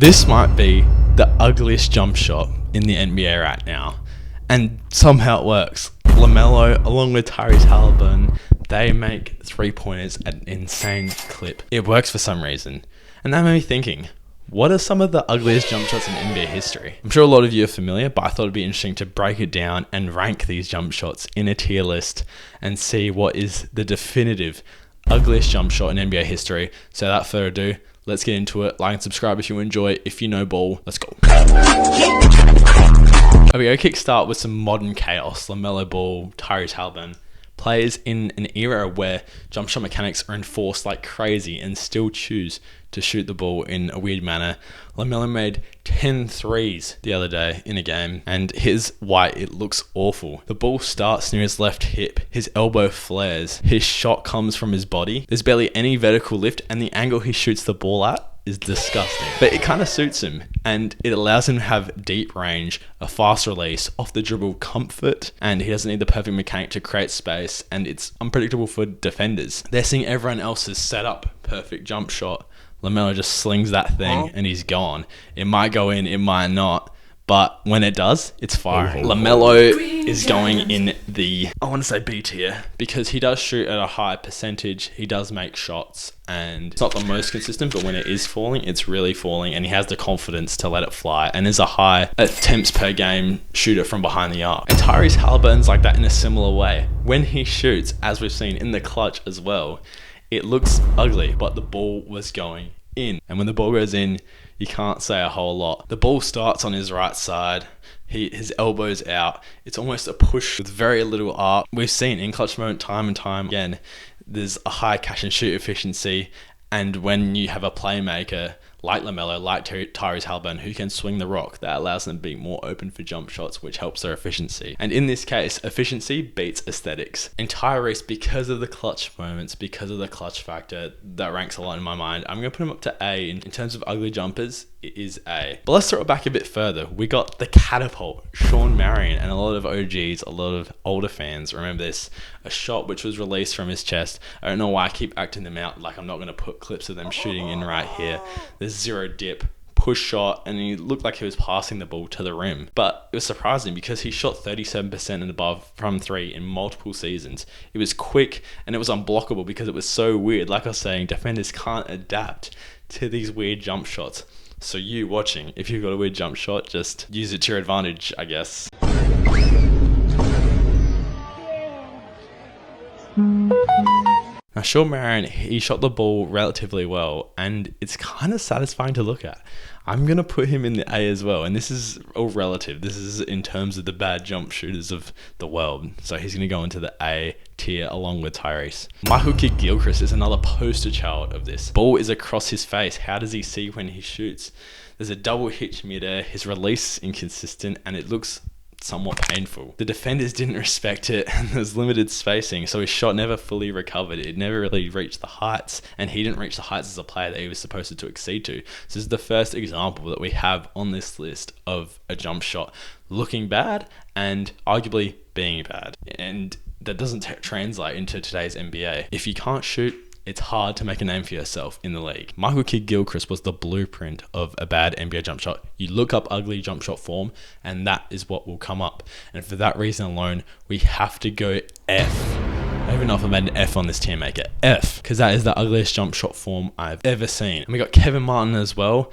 This might be the ugliest jump shot in the NBA right now, and somehow it works. LaMelo, along with Tyrese Halliburton, they make three-pointers at an insane clip. It works for some reason, and that made me thinking, what are some of the ugliest jump shots in NBA history? I'm sure a lot of you are familiar, but I thought it'd be interesting to break it down and rank these jump shots in a tier list and see what is the definitive ugliest jump shot in NBA history. So without further ado, let's get into it. Like and subscribe if you enjoy. If you know ball, let's go. Here we go. Kickstart with some modern chaos. LaMelo Ball, Tyrese Halliburton, players in an era where jump shot mechanics are enforced like crazy and still choose to shoot the ball in a weird manner. LaMelo made 10 threes the other day in a game, and his white, it looks awful. The ball starts near his left hip, his elbow flares, his shot comes from his body. There's barely any vertical lift, and the angle he shoots the ball at is disgusting. But it kind of suits him, and it allows him to have deep range, a fast release, off the dribble comfort, and he doesn't need the perfect mechanic to create space, and it's unpredictable for defenders. They're seeing everyone else's setup perfect jump shot. LaMelo just slings that thing and he's gone. It might go in, it might not, but when it does, it's firing. LaMelo is going in the, I want to say B tier, because he does shoot at a high percentage, he does make shots, and it's not the most consistent, but when it is falling, it's really falling, and he has the confidence to let it fly, and is a high attempts per game shooter from behind the arc. And Tyrese Halliburton's like that in a similar way. When he shoots, as we've seen in the clutch as well, it looks ugly, but the ball was going in. And when the ball goes in, you can't say a whole lot. The ball starts on his right side. His elbow's out. It's almost a push with very little arc. We've seen in clutch moment time and time again, there's a high catch and shoot efficiency. And when you have a playmaker like LaMelo, like Tyrese Halliburton, who can swing the rock, that allows them to be more open for jump shots, which helps their efficiency. And in this case, efficiency beats aesthetics. And Tyrese, because of the clutch moments, because of the clutch factor, that ranks a lot in my mind. I'm going to put him up to A. In terms of ugly jumpers, it is A. But let's throw it back a bit further. We got the catapult, Shawn Marion, and a lot of OGs, a lot of older fans remember this. A shot which was released from his chest. I don't know why I keep acting them out like I'm not going to put clips of them shooting in right here. There's zero dip, push shot, and he looked like he was passing the ball to the rim. But it was surprising because he shot 37% and above from three in multiple seasons. It was quick and it was unblockable because it was so weird. Like I was saying, defenders can't adapt to these weird jump shots. So you watching, if you've got a weird jump shot, just use it to your advantage, I guess. Now, Shawn Marion, he shot the ball relatively well, and it's kind of satisfying to look at. I'm going to put him in the A as well, and this is all relative. This is in terms of the bad jump shooters of the world. So he's going to go into the A tier along with Tyrese. Michael Kidd-Gilchrist is another poster child of this. Ball is across his face. How does he see when he shoots? There's a double hitch midair. His release is inconsistent, and it looks somewhat painful. The defenders didn't respect it, and there's limited spacing, so his shot never fully recovered. It never really reached the heights, and he didn't reach the heights as a player that he was supposed to exceed to. So this is the first example that we have on this list of a jump shot looking bad and arguably being bad, and that doesn't translate into today's NBA. If you can't shoot, it's hard to make a name for yourself in the league. Michael Kidd-Gilchrist was the blueprint of a bad NBA jump shot. You look up ugly jump shot form, and that is what will come up. And for that reason alone, we have to go F. I don't even know if I made an F on this tier maker. F, because that is the ugliest jump shot form I've ever seen. And we got Kevin Martin as well.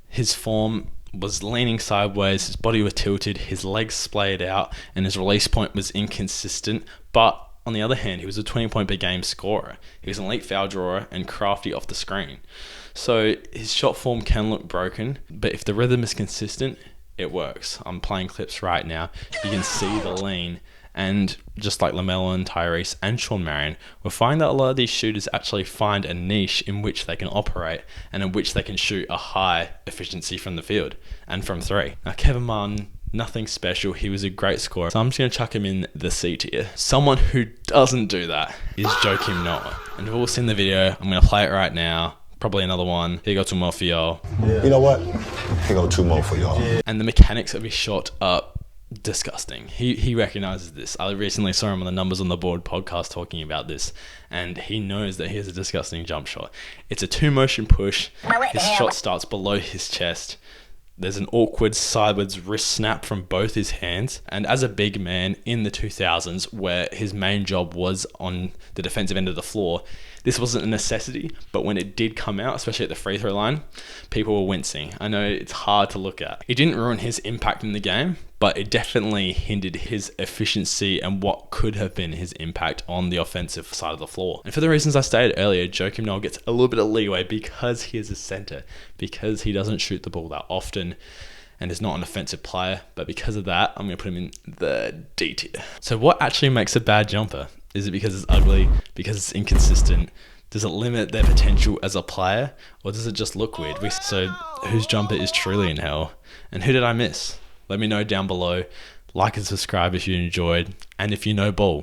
His form was leaning sideways, his body was tilted, his legs splayed out, and his release point was inconsistent, but on the other hand, he was a 20-point per game scorer. He was an elite foul drawer and crafty off the screen. So his shot form can look broken, but if the rhythm is consistent, it works. I'm playing clips right now. You can see the lean. And just like LaMelo and Tyrese and Shawn Marion, we'll find that a lot of these shooters actually find a niche in which they can operate and in which they can shoot a high efficiency from the field and from three. Now, Kevin Martin, nothing special. He was a great scorer. So I'm just going to chuck him in the C tier. Someone who doesn't do that is Joakim Noah. And we've all seen the video. I'm going to play it right now. Probably another one. Here go two more for y'all. You know what? Here go two more for y'all. And the mechanics of his shot are disgusting. He recognizes this. I recently saw him on the Numbers on the Board podcast talking about this, and he knows that he has a disgusting jump shot. It's a 2-motion push. His shot starts below his chest. There's an awkward sideways wrist snap from both his hands. And as a big man in the 2000s, where his main job was on the defensive end of the floor, this wasn't a necessity, but when it did come out, especially at the free throw line, people were wincing. I know it's hard to look at. It didn't ruin his impact in the game, but it definitely hindered his efficiency and what could have been his impact on the offensive side of the floor. And for the reasons I stated earlier, Joakim Noah gets a little bit of leeway because he is a center, because he doesn't shoot the ball that often and is not an offensive player. But because of that, I'm going to put him in the D tier. So what actually makes a bad jumper? Is it because it's ugly? Because it's inconsistent? Does it limit their potential as a player? Or does it just look weird? So whose jumper is truly in hell? And who did I miss? Let me know down below. Like and subscribe if you enjoyed. And if you know ball,